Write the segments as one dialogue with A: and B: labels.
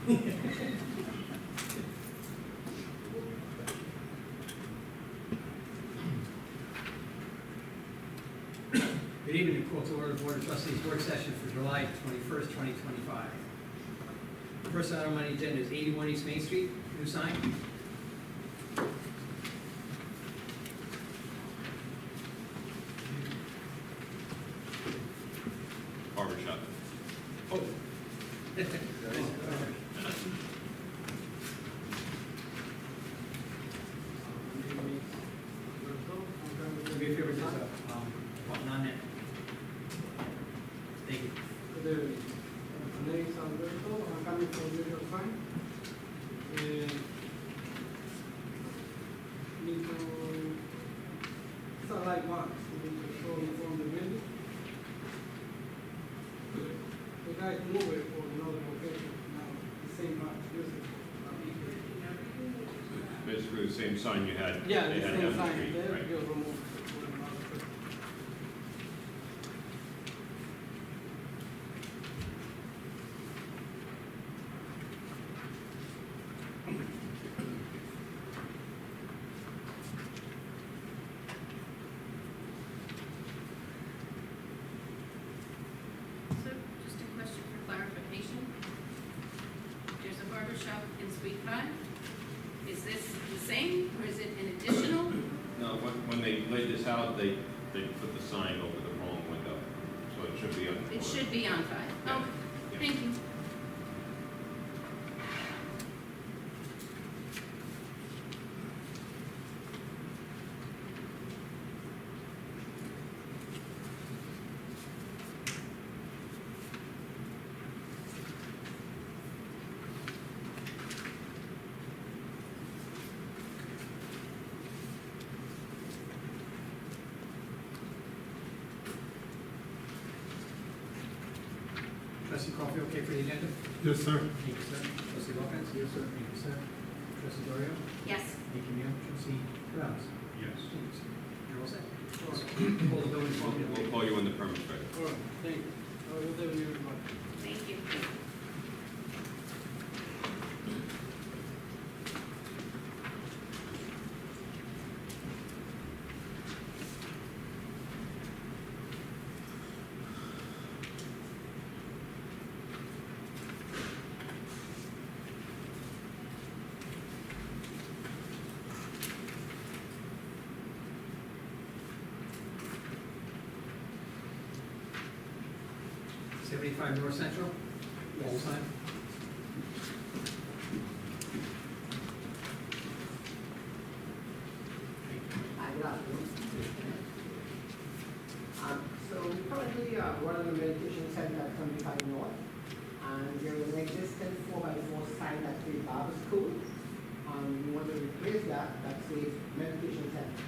A: Good evening, call to order the Board of Trustees work session for July 21st, 2025. The first item on the agenda is 81 East Main Street, new sign.
B: Barber shop.
A: Oh. Do me a favor, just, button on it. Thank you.
C: Good evening. My name is Alberto. I'm coming from New York Fine. Need to satellite box. We need to show you from the building. The guys move it for another location now. The same box.
B: Basically the same sign you had.
C: Yeah,
B: they
C: the
B: had
C: same
B: down the
C: sign
B: street,
C: there.
B: right?
C: You'll remove it for another person.
D: So, just a question for clarification. There's a barber shop in Suite 5. Is this the same, or is it an additional?
B: No, when they laid this out, they put the sign over the wrong window, so it should be on.
D: It should be on 5.
B: Yeah.
D: Okay,
B: Yeah.
D: thank you.
A: Trustee Coffee, okay for the agenda?
E: Yes, sir.
A: Thank you, sir. Trustee Lopez? Yes, sir. Thank you, sir. Trustee Dorio?
D: Yes.
A: Thank you, ma'am. Trustee Krause?
B: Yes.
A: Thank you, sir. You're all set?
C: All right.
A: Call the building department.
B: We'll call you when the permit's ready.
C: All right. Thank you. Good evening, everybody.
D: Thank you.
A: Yes. 75 North Central? Yes. Sign?
F: Hi, good afternoon. So we currently run a meditation center at 75 North, and there is an existing 4x4 sign that says Barber School. We want to replace that says meditation center.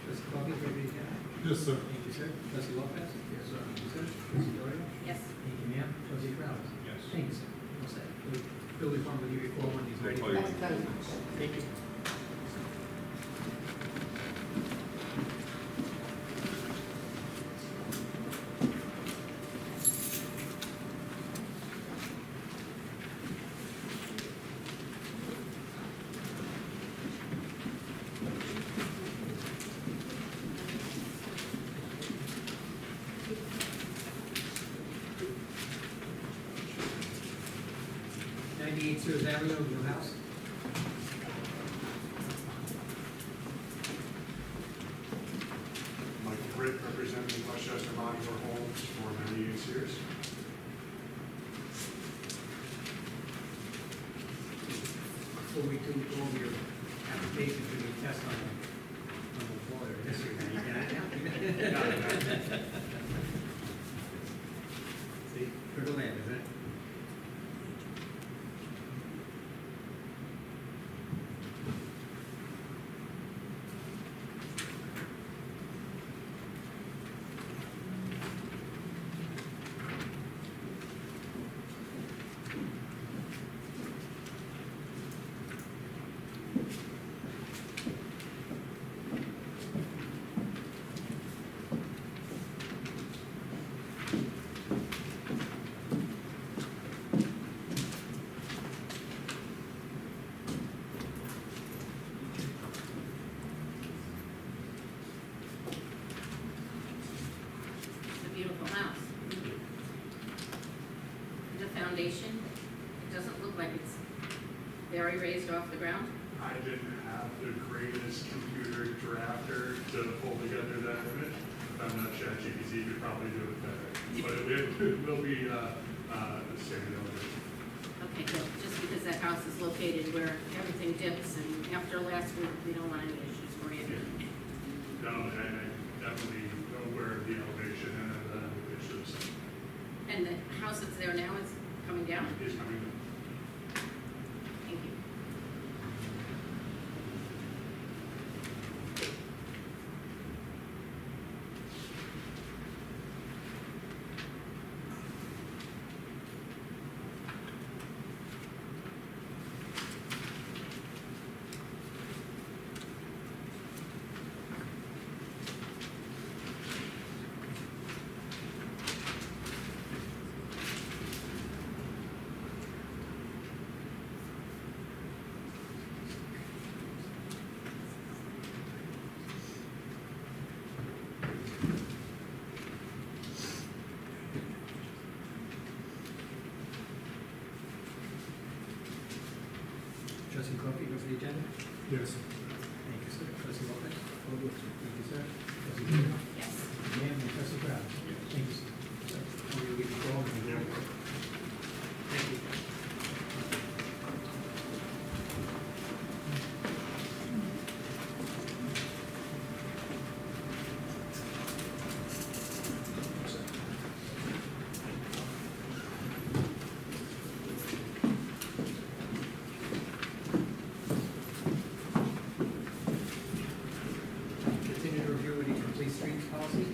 A: Trustee Coffee, okay for the agenda?
E: Yes, sir.
A: Thank you, sir. Trustee Lopez? Yes, sir. Thank you, sir. Trustee Dorio?
D: Yes.
A: Thank you, ma'am. Trustee Krause?
B: Yes.
A: Thank you, sir. You're all set. Building department will give you a call when he's ready.
B: We'll call you
F: That's
B: when-
F: done.
A: Thank you. Suez Avenue, new house.
E: Michael Britt, representing Westchester Modular Homes for many years.
A: Before we do go over your application for the test on the boiler, this year, now you got it now.
D: story raised off the ground?
E: I didn't have the greatest computer drafter to pull together that image. If I'm not ChatGPT, could probably do it better. But it will be standard elevation.
D: Okay, good, just because that house is located where everything dips, and after last week, we don't want any issues for you.
E: No, and I definitely aware of the elevation and the issues
D: And the house that's there now is coming down?
E: is coming.
D: Thank you.
A: Trustee Coffey, go for the agenda.
E: Yes.
A: Thank you, sir. Trustee Lopez. Thank you, sir. Trustee Guerrero.
D: Yes.
A: Ma'am, and Trustee Brown. Thank you, sir. We'll get you called and we'll work. Thank you. Continue to review the complete streets policy.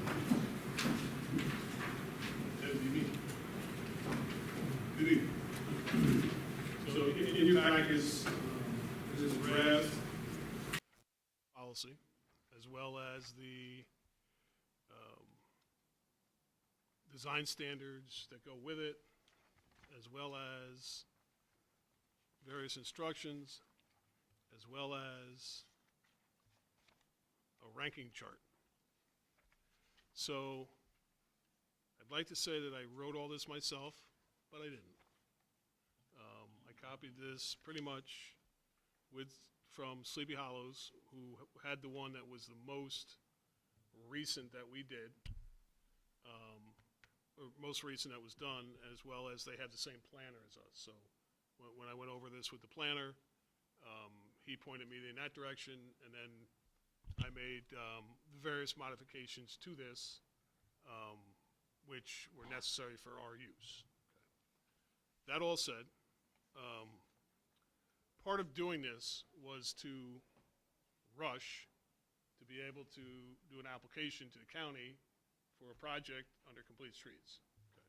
G: Good evening. So in your packets, this is draft policy, as well as the design standards that go with it, as well as various instructions, as well as a ranking chart. So I'd like to say that I wrote all this myself, but I didn't. I copied this pretty much from Sleepy Hollows, who had the one that was the most recent that we did, or most recent that was done, as well as they had the same planner as us. So when I went over this with the planner, he pointed me in that direction, and then I made various modifications to this, which were necessary for our use. Okay. That all said, part of doing this was to rush to be able to do an application to the county for a project under Complete Streets. Okay.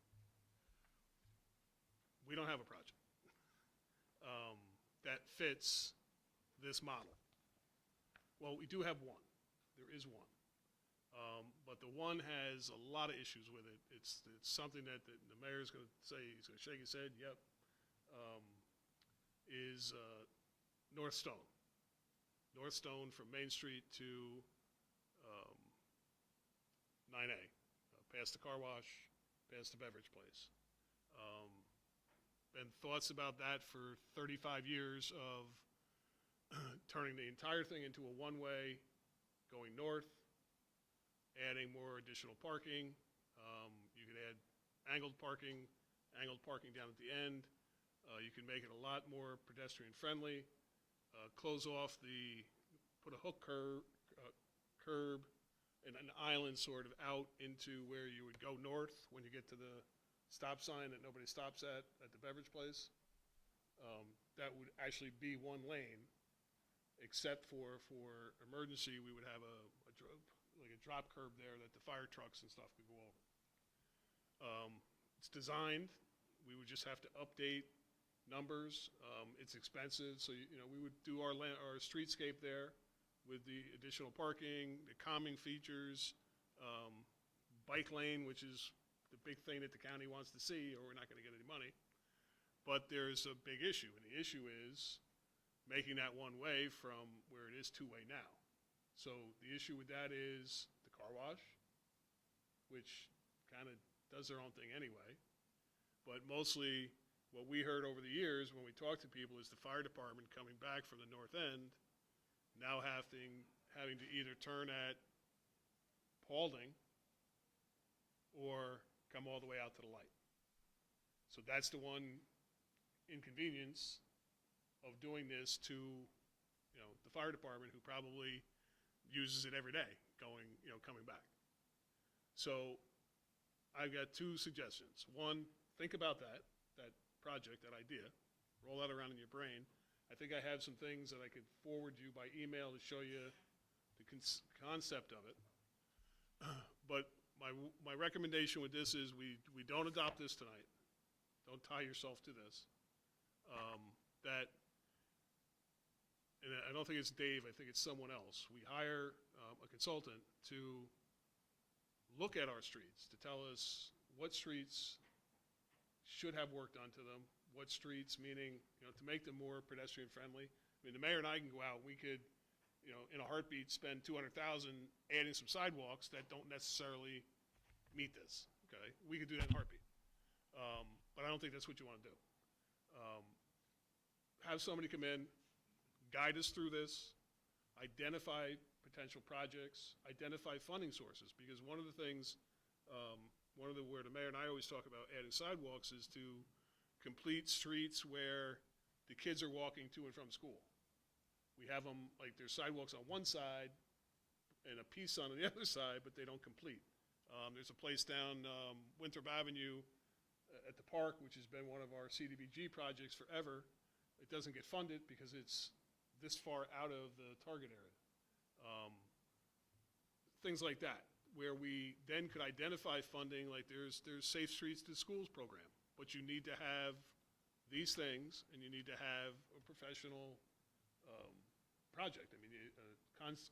G: We don't have a project that fits this model. Well, we do have one. There is one. But the one has a lot of issues with it. It's something that the mayor's going to say, he's going to shake his head, yep, is North Stone. North Stone from Main Street to 9A, past the car wash, past the beverage place. Been thoughts about that for 35 years of turning the entire thing into a one-way, going north, adding more additional parking. You could add angled parking down at the end. You can make it a lot more pedestrian friendly. Close off put a hook curb and an island sort of out into where you would go north when you get to the stop sign that nobody stops at the beverage place. That would actually be one lane, except for emergency, we would have like a drop curb there that the fire trucks and stuff could go over. It's designed. We would just have to update numbers. It's expensive, so we would do our streetscape there with the additional parking, the calming features, bike lane, which is the big thing that the county wants to see, or we're not going to get any money. But there's a big issue, and the issue is making that one way from where it is two-way now. So the issue with that is the car wash, which kind of does their own thing anyway, but mostly what we heard over the years when we talked to people is the fire department coming back from the north end now having to either turn at Paulding or come all the way out to the light. So that's the one inconvenience of doing this to, the fire department, who probably uses it every day coming back. So I've got two suggestions. One, think about that project, that idea, roll that around in your brain. I think I have some things that I could forward you by email to show you the concept of it. But my recommendation with this is we don't adopt this tonight. Don't tie yourself to this. And I don't think it's Dave, I think it's someone else. We hire a consultant to look at our streets, to tell us what streets should have work done to them, what streets, meaning, to make them more pedestrian friendly. I mean, the mayor and I can go out, we could, in a heartbeat, spend $200,000 adding some sidewalks that don't necessarily meet this, okay? We could do that in a heartbeat. But I don't think that's what you want to do. Have somebody come in, guide us through this, identify potential projects, identify funding sources, because one of the things, where the mayor and I always talk about adding sidewalks is to complete streets where the kids are walking to and from school. We have them, like there's sidewalks on one side and a piece on the other side, but they don't complete. There's a place down Winthrop Avenue at the park, which has been one of our CDBG projects forever. It doesn't get funded because it's this far out of the target area. Things like that, where we then could identify funding, like there's Safe Streets to Schools program, but you need to have these things, and you need to have a professional project. I mean,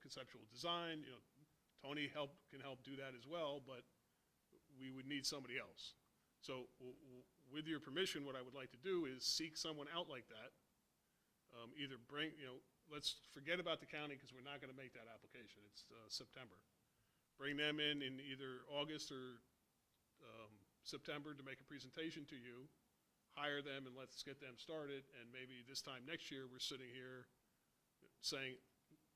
G: conceptual design, Tony can help do that as well, but we would need somebody else. So with your permission, what I would like to do is seek someone out like that. Either bring, let's forget about the county because we're not going to make that application. It's September. Bring them in either August or September to make a presentation to you. Hire them and let's get them started. And maybe this time next year we're sitting here saying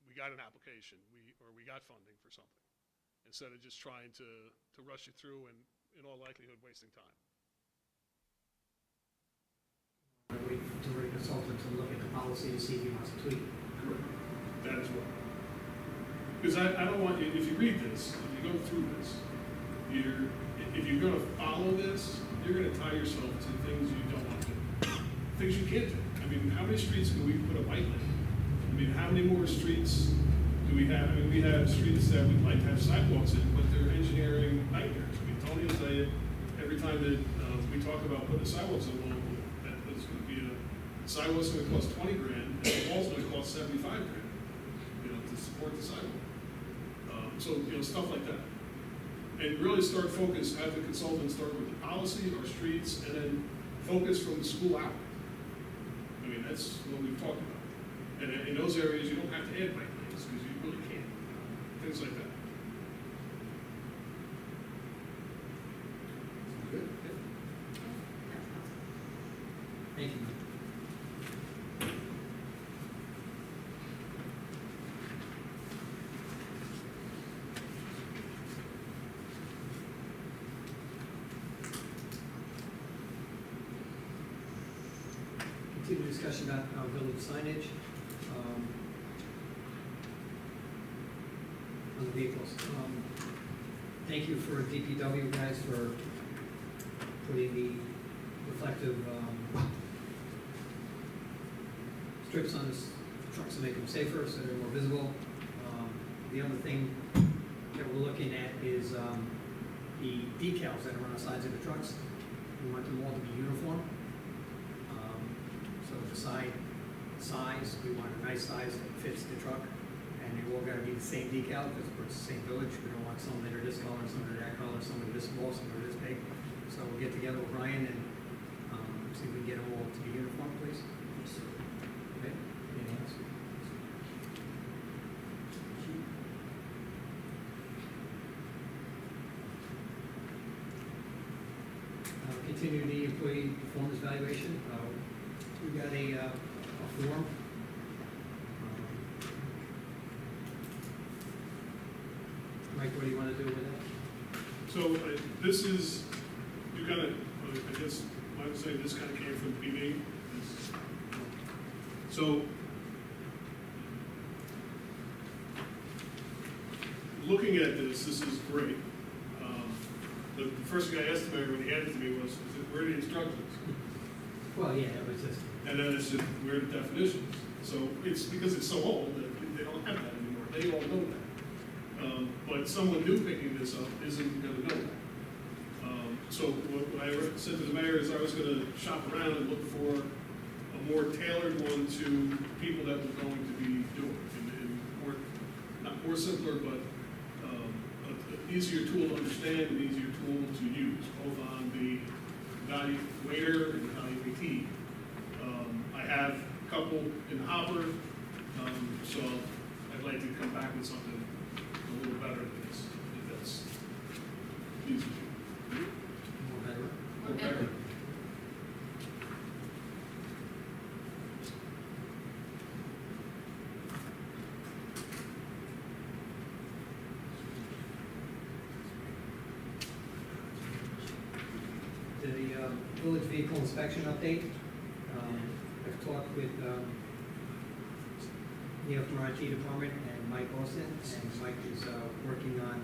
G: we got an application, we got funding for something, instead of just trying to rush it through and in all likelihood wasting time.
A: Wait for a consultant to look at the policy and see if he wants to tweak it.
G: That as well. Because I don't want you, if you read this, if you go through this, if you're going to follow this, you're going to tie yourself to things you don't want to do, things you can't do. I mean, how many streets can we put a bike lane? I mean, how many more streets do we have? I mean, we have streets that we'd like to have sidewalks in, but they're engineering nightmares. I mean, Tony will tell you, every time that we talk about putting sidewalks in, well, that's going to be a sidewalk's going to cost 20 grand, and the wall's going to cost 75 grand, to support the sidewalk. So, stuff like that. And really start focus, have the consultant start with the policy, our streets, and then focus from the school out. I mean, that's what we've talked about. And in those areas, you don't have to add bike lanes, because you really can't. Things like that.
F: Good.
A: Thank you. Continue discussion about our village signage on the vehicles. Thank you for DPW guys for putting the reflective strips on the trucks to make them safer, so they're more visible. The other thing that we're looking at is the decals that are on the sides of the trucks. We want them all to be uniform. So the side size, we want a nice size that fits the truck, and they all gotta be the same decal, because we're the same village. We don't want some that are this color, some that are that color, some that are this small, some that are this big. So we'll get together with Brian and see if we can get them all to be uniform, please. Yes, sir. Okay, anything else? continue the employee performance evaluation. We got a form. Mike, what do you want to do with that?
G: So this is, you kind of, I guess, I would say this kind of came from PB. So, looking at this is great. The first thing I asked the mayor when he handed it to me was, where are the instructions?
A: Well, yeah, it was just,
G: And then it's just, where are the definitions? So it's because it's so old that they don't have that anymore. They all know that. But someone new picking this up isn't gonna know that. So what I said to the mayor is I was gonna shop around and look for a more tailored one to people that were going to be doing it. And more, not more simpler, but an easier tool to understand, an easier tool to use, both on the evaluator and evaluatee. I have a couple in the hopper, so I'd like to come back with something a little better than this, if that's easy.
A: more better.
D: Or better.
A: The village vehicle inspection update. I've talked with Neil from our IT department and Mike Austin, and Mike is working on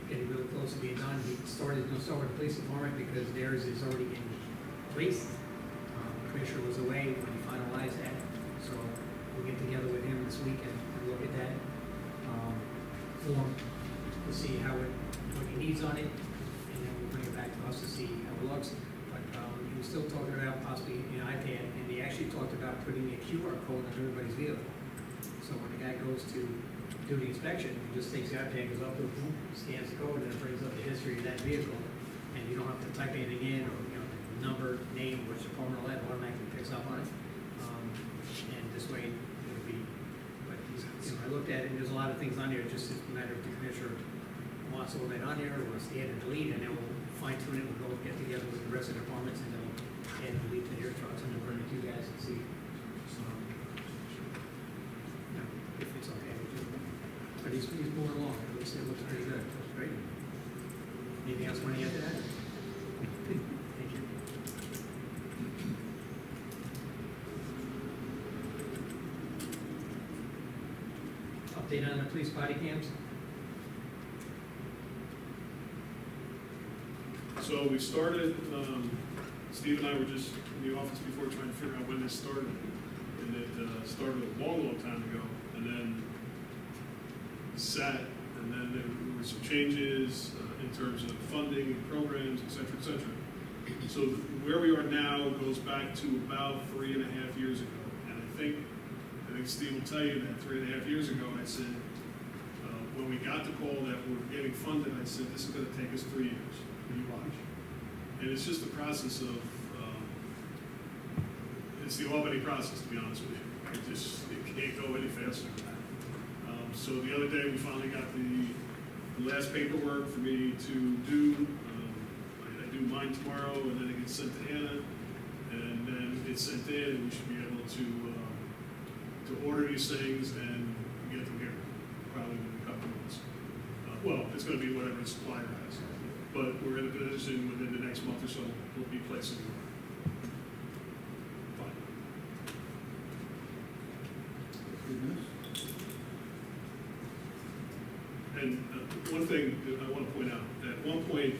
A: getting really close to being done. He started, he'll start with the police department because theirs is already in place. Commissioner was away when he finalized that, so we'll get together with him this week and look at that form to see how it, what he needs on it, and then we'll bring it back to us to see how it looks. But he was still talking about possibly an iPad, and he actually talked about putting a QR code on everybody's vehicle. So when the guy goes to do the inspection, he just takes the iPad, goes up to the boom, scans the code, and it brings up the history of that vehicle. And you don't have to type anything in, or, you know, number, name, which department, all that automatically picks up on it. And this way, it'll be, but he's, you know, I looked at it, and there's a lot of things on there, just it's a matter of the commissioner wants all that on there, or wants to add and delete, and then we'll fine tune it, we'll go get together with the rest of the departments, and then we'll add and delete to their trucks, and then bring it to you guys and see. You know, if it's okay with you. But he's moving along, it looks pretty good, that's great. Anything else want to add to that? Thank you. Update on the police body cams?
G: So we started, Steve and I were just in the office before trying to figure out when this started. And it started a long, long time ago, and then sat, and then there were some changes in terms of funding and programs, et cetera, et cetera. So where we are now goes back to about 3.5 years ago. And I think Steve will tell you that 3.5 years ago, I said, when we got the call that we're getting funded, I said, this is gonna take us 3 years. You watch. And it's just a process of, it's the Albany process, to be honest with you. It can't go any faster than that. So the other day, we finally got the last paperwork for me to do. I do mine tomorrow, and then it gets sent to Anna, and then it's sent in, and we should be able to order these things and get them here, probably in a couple of months. Well, it's gonna be whatever the supplier has. But we're in a position within the next month or so, we'll be placing the order. Fine.
H: Good news.
G: And one thing that I want to point out, at one point,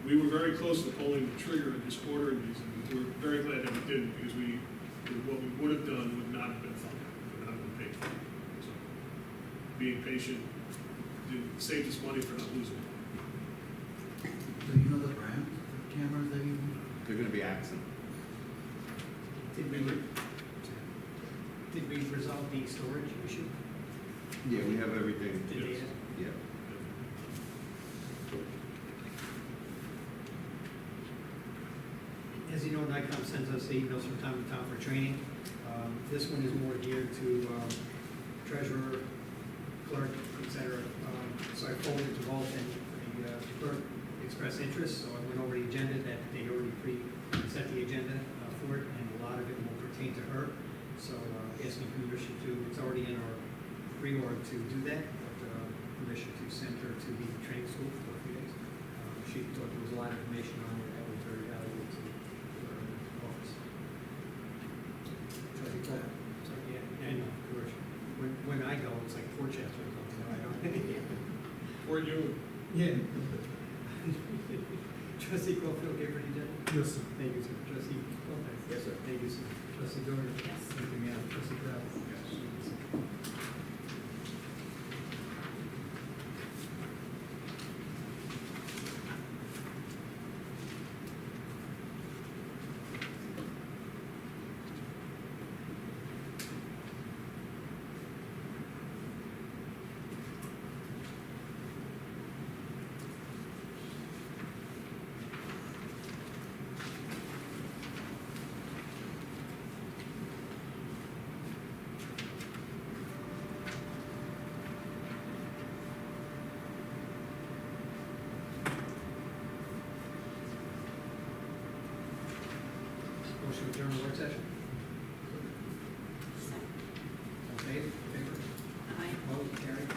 G: we were very close to pulling the trigger and just ordering these, and we're very glad that we didn't, because what we would have done would not have been funded, would not have been paid for. So, being patient, saved us money for not losing it.
H: Do you know the brand of cameras that you?
B: They're gonna be accent.
A: Did we resolve the storage issue?
B: Yeah, we have everything.
A: The data?
B: Yeah.
A: As you know, Nikon sends us emails from time to time for training. This one is more geared to treasurer, clerk, et cetera. So I forwarded to both, and the clerk expressed interest, so I went over the agenda that they already set the agenda for it, and a lot of it will pertain to her. So asking permission to, it's already in our pre-org to do that, but permission to send her to the training school for a few days. She thought there was a lot of information on it that was very valuable to her office. Trustee Paul? So, yeah, and of course, when I go, it's like 4 chapters, so I don't.
G: For you.
A: Yeah. Trustee Caulfield, give her the agenda?
H: Yes, sir.
A: Thank you, sir. Trustee Lopez?
B: Yes, sir.
A: Thank you, sir. Trustee Dorr?
D: Yes.
A: Anything else? Trustee Crowell?
B: Yes.
A: Motion to adjourn the work session?
D: Second.
A: All in favor?
D: Aye.
A: Opposed? Carried.